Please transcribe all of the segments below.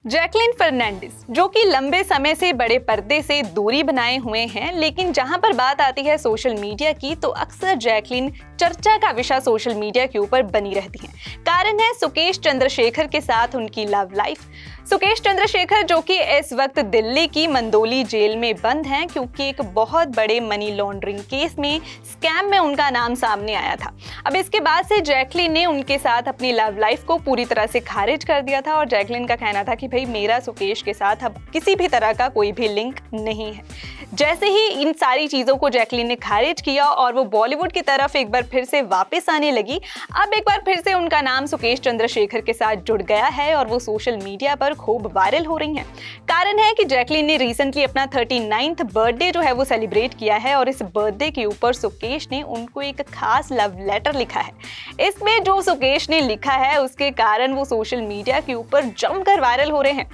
Jacqueline Fernandes जो कि लंबे समय से बड़े पर्दे से दूरी बनाए हुए हैं, लेकिन जहां पर बात आती है सोशल मीडिया की तो अक्सर जैकलीन चर्चा का विषय सोशल मीडिया के ऊपर बनी रहती हैं। कारण है सुकेश चंद्रशेखर के साथ उनकी लव लाइफ। सुकेश चंद्रशेखर जो कि इस वक्त दिल्ली की मंदोली जेल में बंद हैं क्योंकि एक बहुत बड़े मनी लॉन्ड्रिंग केस में स्कैम में उनका नाम सामने आया था। अब इसके बाद से जैकलीन ने उनके साथ अपनी लव लाइफ को पूरी तरह से खारिज कर दिया था और जैकलीन का कहना था कि भाई मेरा सुकेश के साथ अब किसी भी तरह का कोई भी लिंक नहीं है। जैसे ही इन सारी चीज़ों को जैकलीन ने खारिज किया और वो बॉलीवुड की तरफ एक बार फिर से वापस आने लगी, अब एक बार फिर से उनका नाम सुकेश चंद्रशेखर के साथ जुड़ गया है और वो सोशल मीडिया पर खूब वायरल हो रही हैं। कारण है कि जैकलीन ने रिसेंटली अपना 39th बर्थडे जो है वो सेलिब्रेट किया है और इस बर्थडे के ऊपर सुकेश ने उनको एक खास लव लेटर लिखा है। इसमें जो सुकेश ने लिखा है उसके कारण वो सोशल मीडिया के ऊपर जमकर वायरल हो रहे हैं।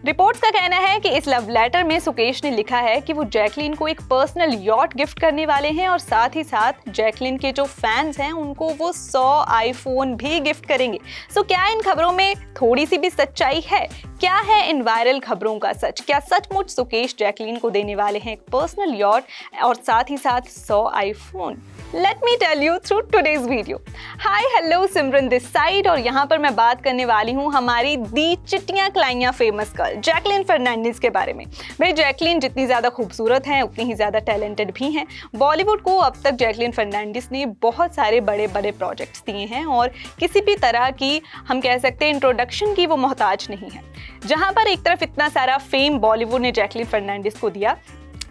रिपोर्ट्स का कहना है कि इस लव लेटर में सुकेश ने लिखा है कि वो जैकलीन को एक पर्सनल यॉट गिफ्ट करने वाले हैं और साथ ही साथ जैकलीन के जो फैंस हैं उनको वो 100 आईफोन भी गिफ्ट करेंगे। सो क्या इन खबरों में थोड़ी सी भी सच्चाई है? क्या है इन वायरल खबरों का सच? क्या सचमुच सुकेश जैकलीन को देने वाले हैं एक पर्सनल यॉट और साथ ही साथ 100 iPhone? Let me tell you through today's video. Hi hello, Simran this side और यहाँ पर मैं बात करने वाली हूँ हमारी दी चिट्टियाँ क्लाइयाँ फेमस गर्ल जैकलीन फर्नांडिस के बारे में। भाई जैकलीन जितनी ज़्यादा खूबसूरत हैं उतनी ही ज़्यादा टैलेंटेड भी हैं। बॉलीवुड को अब तक जैकलीन फर्नांडिस ने बहुत सारे बड़े बड़े प्रोजेक्ट्स दिए हैं और किसी भी तरह की हम कह सकते हैं इंट्रोडक्शन की वो मोहताज नहीं है। जहाँ पर एक तरफ इतना सारा फेम बॉलीवुड ने जैकलीन फर्नांडिस को दिया,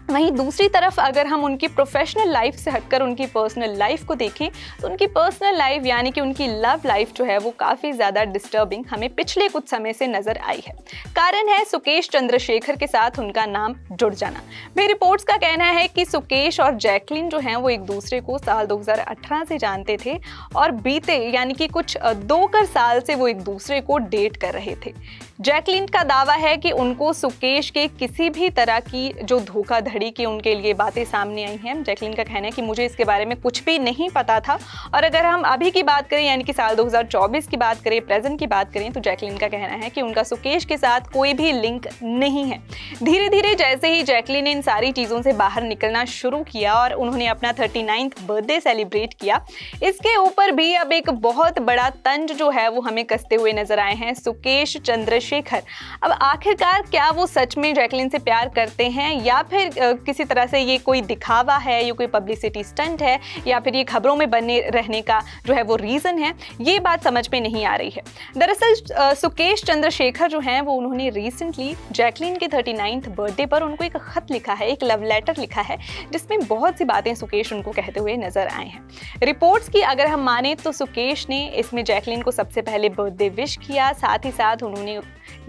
वहीं दूसरी तरफ अगर हम उनकी प्रोफेशनल लाइफ से हटकर उनकी पर्सनल लाइफ को देखें तो उनकी पर्सनल लाइफ यानी कि उनकी लव लाइफ जो है वो काफ़ी ज़्यादा डिस्टर्बिंग हमें पिछले कुछ समय से नज़र आई है। कारण है सुकेश चंद्रशेखर के साथ उनका नाम जुड़ जाना। भाई रिपोर्ट्स का कहना है कि सुकेश और जैकलीन जो हैं वो एक दूसरे को साल 2018 से जानते थे और बीते यानी कि कुछ 2 साल से वो एक दूसरे को डेट कर रहे थे। जैकलीन का दावा है कि उनको सुकेश के किसी भी तरह की जो धोखाधड़ी की उनके लिए बातें सामने आई हैं। जैकलीन का कहना है कि मुझे इसके बारे में कुछ भी नहीं पता था। और अगर हम अभी की बात करें यानी कि साल 2024 की बात करें, प्रेजेंट की बात करें, तो जैकलीन का कहना है कि उनका सुकेश के साथ कोई भी लिंक नहीं है। धीरे धीरे जैसे ही जैकलीन ने इन सारी चीज़ों से बाहर निकलना शुरू किया और उन्होंने अपना 39th बर्थडे सेलिब्रेट किया, इसके ऊपर भी अब एक बहुत बड़ा तंज जो है वो हमें कसते हुए नजर आए हैं सुकेश चंद्रशेखर। अब आखिरकार क्या वो सच में जैकलीन से प्यार करते हैं या फिर किसी तरह से ये कोई दिखावा है, ये कोई पब्लिसिटी स्टंट है या फिर ये खबरों में बने रहने का जो है वो रीज़न है, ये बात समझ में नहीं आ रही है। दरअसल सुकेश चंद्रशेखर जो हैं वो उन्होंने रिसेंटली जैकलीन के 39th बर्थडे पर उनको एक खत लिखा है, एक लव लेटर लिखा है जिसमें बहुत सी बातें सुकेश उनको कहते हुए नजर आए हैं। रिपोर्ट्स की अगर हम माने तो सुकेश ने इसमें जैकलीन को सबसे पहले बर्थडे विश किया, साथ ही साथ उन्होंने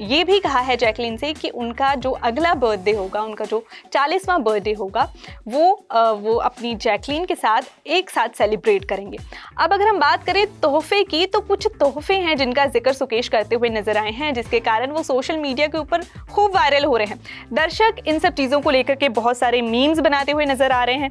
ये भी कहा है जैकलीन से कि उनका जो अगला बर्थडे होगा, उनका जो 40वां बर्थडे होगा वो अपनी जैकलीन के साथ एक साथ सेलिब्रेट करेंगे। अब अगर हम बात करें तोहफे की तो कुछ तोहफे हैं जिनका जिक्र सुकेश करते हुए नजर आए हैं, जिसके कारण वो सोशल मीडिया के ऊपर खूब वायरल हो रहे हैं। दर्शक इन सब चीज़ों को लेकर के बहुत सारे मीम्स बनाते हुए नजर आ रहे हैं।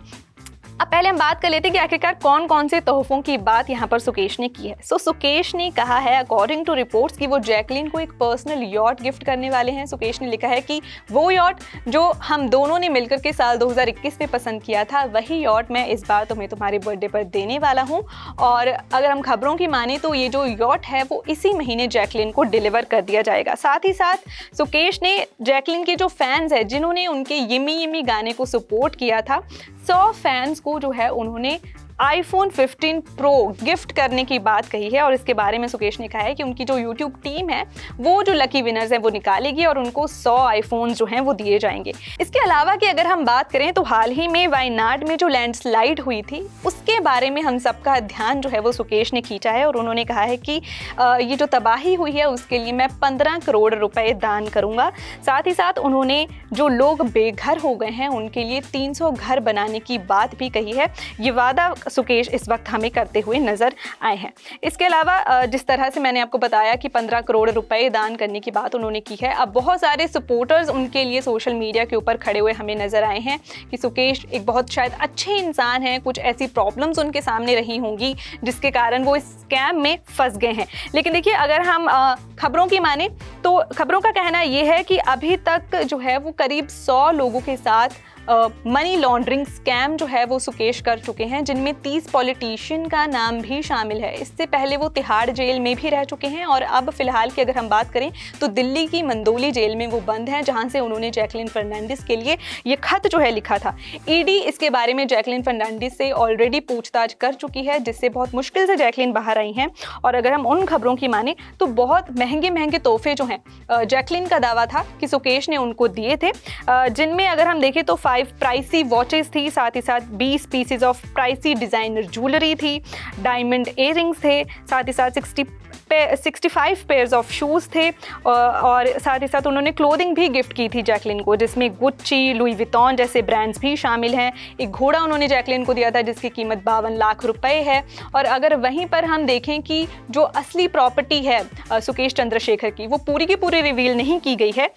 अब पहले हम बात कर लेते हैं कि आखिरकार कौन कौन से तोहफों की बात यहाँ पर सुकेश ने की है। सुकेश ने कहा है अकॉर्डिंग टू रिपोर्ट्स कि वो जैकलीन को एक पर्सनल यॉट गिफ्ट करने वाले हैं। सुकेश ने लिखा है कि वो यॉट जो हम दोनों ने मिलकर के साल 2021 में पसंद किया था, वही यॉट मैं इस बार तुम्हें तुम्हारे बर्थडे पर देने वाला हूँ। और अगर हम खबरों की माने तो ये जो यॉट है वो इसी महीने जैकलीन को डिलीवर कर दिया जाएगा। साथ ही साथ सुकेश ने जैकलीन के जो फैंस हैं जिन्होंने उनके यिमी यिमी गाने को सपोर्ट किया था, 100 फैंस को जो है उन्होंने iPhone 15 Pro गिफ्ट करने की बात कही है। और इसके बारे में सुकेश ने कहा है कि उनकी जो YouTube टीम है वो जो लकी विनर्स हैं वो निकालेगी और उनको 100 iPhones जो हैं वो दिए जाएंगे। इसके अलावा कि अगर हम बात करें तो हाल ही में वायनाड में जो लैंडस्लाइड हुई थी उसके बारे में हम सबका ध्यान जो है वो सुकेश ने खींचा है और उन्होंने कहा है कि ये जो तबाही हुई है उसके लिए मैं 15 करोड़ रुपए दान करूँगा। साथ ही साथ उन्होंने जो लोग बेघर हो गए हैं उनके लिए 300 घर बनाने की बात भी कही है। ये वादा सुकेश इस वक्त हमें करते हुए नजर आए हैं। इसके अलावा जिस तरह से मैंने आपको बताया कि 15 करोड़ रुपए दान करने की बात उन्होंने की है, अब बहुत सारे सपोर्टर्स उनके लिए सोशल मीडिया के ऊपर खड़े हुए हमें नजर आए हैं कि सुकेश एक बहुत शायद अच्छे इंसान हैं, कुछ ऐसी प्रॉब्लम्स उनके सामने रही होंगी जिसके कारण वो इस स्कैम में फंस गए हैं। लेकिन देखिए, अगर हम खबरों की माने तो खबरों का कहना ये है कि अभी तक जो है वो करीब 100 लोगों के साथ मनी लॉन्ड्रिंग स्कैम जो है वो सुकेश कर चुके हैं, जिनमें 30 पॉलिटिशियन का नाम भी शामिल है। इससे पहले वो तिहाड़ जेल में भी रह चुके हैं और अब फिलहाल की अगर हम बात करें तो दिल्ली की मंदोली जेल में वो बंद हैं, जहां से उन्होंने जैकलिन फर्नांडिस के लिए ये खत जो है लिखा था। ईडी इसके बारे में जैकलिन फर्नांडिस से ऑलरेडी पूछताछ कर चुकी है, जिससे बहुत मुश्किल से जैकलिन बाहर आई हैं। और अगर हम उन खबरों की माने तो बहुत महंगे महंगे तोहफे जो हैं जैकलिन का दावा था कि सुकेश ने उनको दिए थे, जिनमें अगर हम देखें तो 5 प्राइसी वॉचेस थी, साथ ही साथ 20 pieces of pricey designer jewellery थी, डायमंड इयररिंग्स थे, साथ ही साथ 65 पेयर्स ऑफ शूज़ थे और साथ ही साथ उन्होंने क्लोथिंग भी गिफ्ट की थी जैकलिन को, जिसमें गुच्ची, लुई विटॉन जैसे ब्रांड्स भी शामिल हैं। एक घोड़ा उन्होंने जैकलिन को दिया था जिसकी कीमत 52 लाख रुपए है। और अगर वहीं पर हम देखें कि जो असली प्रॉपर्टी है सुकेश चंद्रशेखर की, वो पूरी की पूरी रिवील नहीं की गई है,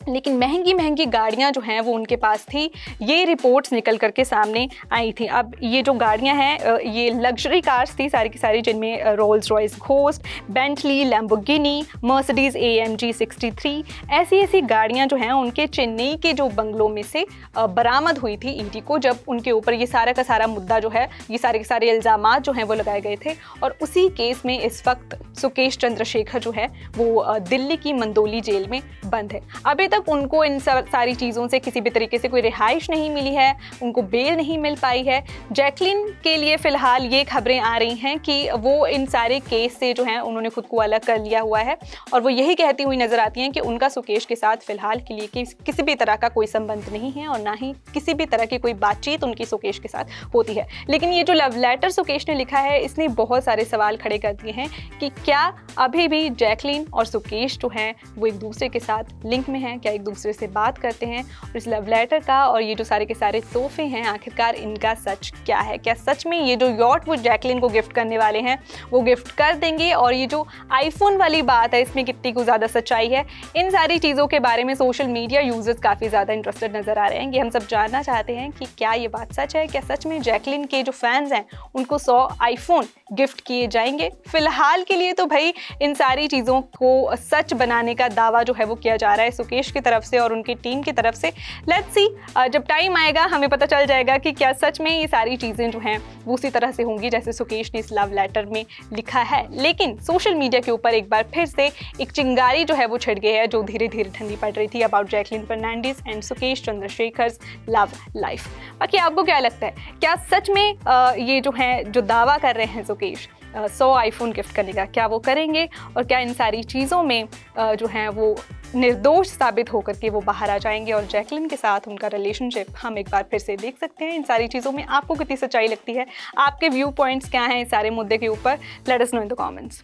लेकिन महंगी महंगी गाड़ियां जो हैं वो उनके पास थी, ये रिपोर्ट्स निकल करके सामने आई थी। अब ये जो गाड़ियां हैं ये लग्जरी कार्स थी सारी की सारी, जिनमें Rolls Royce ghost, Bentley, Lamborghini, Mercedes AMG 63 ऐसी गाड़ियां जो हैं उनके चेन्नई के जो बंगलों में से बरामद हुई थी ईडी को, जब उनके ऊपर ये सारा का सारा मुद्दा जो है, ये सारे के सारे इल्ज़ामात जो हैं वो लगाए गए थे। और उसी केस में इस वक्त सुकेश चंद्रशेखर जो है वो दिल्ली की मंदोली जेल में बंद है। अभी तक उनको इन सारी चीज़ों से किसी भी तरीके से कोई रिहाइश नहीं मिली है, उनको बेल नहीं मिल पाई है। जैकलिन के लिए फ़िलहाल ये खबरें आ रही हैं कि वो इन सारे केस से जो है उन्होंने खुद को अलग कर लिया हुआ है और वो यही कहती हुई नज़र आती हैं कि उनका सुकेश के साथ फ़िलहाल के लिए किसी भी तरह का कोई संबंध नहीं है और ना ही किसी भी तरह की कोई बातचीत उनकी सुकेश के साथ होती है। लेकिन ये जो लव लेटर सुकेश ने लिखा है, इसने बहुत सारे सवाल खड़े कर दिए हैं कि क्या अभी भी जैकलिन और सुकेश जो हैं वो एक दूसरे के साथ लिंक में हैं, क्या एक दूसरे से बात करते हैं। और इस लव लेटर का और ये जो सारे के सारे तोहफे हैं, आखिरकार इनका सच क्या है? क्या सच में ये जो यॉट वो जैकलिन को गिफ्ट करने वाले हैं वो गिफ्ट कर देंगे? और ये जो आईफोन वाली बात है, इसमें कितनी को ज़्यादा सच्चाई है? इन सारी चीज़ों के बारे में सोशल मीडिया यूजर्स काफ़ी ज़्यादा इंटरेस्टेड नज़र आ रहे हैं। ये हम सब जानना चाहते हैं कि क्या ये बात सच है? क्या सच में जैकलिन के जो फैंस हैं उनको 100 आईफोन गिफ्ट किए जाएंगे? फिलहाल के लिए तो भाई इन सारी चीज़ों को सच बनाने का दावा जो है वो किया जा रहा है सुकेश की तरफ से और उनकी टीम की तरफ से। लेट्स सी, जब टाइम आएगा हमें पता चल जाएगा कि क्या सच में ये सारी चीज़ें जो हैं वो उसी तरह से होंगी जैसे सुकेश ने इस लव लेटर में लिखा है। लेकिन सोशल मीडिया के ऊपर एक बार फिर से एक चिंगारी जो है वो छिड़ गई है, जो धीरे धीरे ठंडी पड़ रही थी about Jacqueline Fernandez and Sukesh Chandrashekhar's love life. बाकी आपको क्या लगता है, क्या सच में ये जो है जो दावा कर रहे हैं सुकेश 100 आईफोन गिफ्ट करने का, क्या वो करेंगे? और क्या इन सारी चीज़ों में जो है वो निर्दोष साबित होकर के वो बाहर आ जाएंगे और जैकलिन के साथ उनका रिलेशनशिप हम एक बार फिर से देख सकते हैं? इन सारी चीज़ों में आपको कितनी सच्चाई लगती है? आपके व्यू पॉइंट्स क्या हैं इस सारे मुद्दे के ऊपर? Let us know in the comments.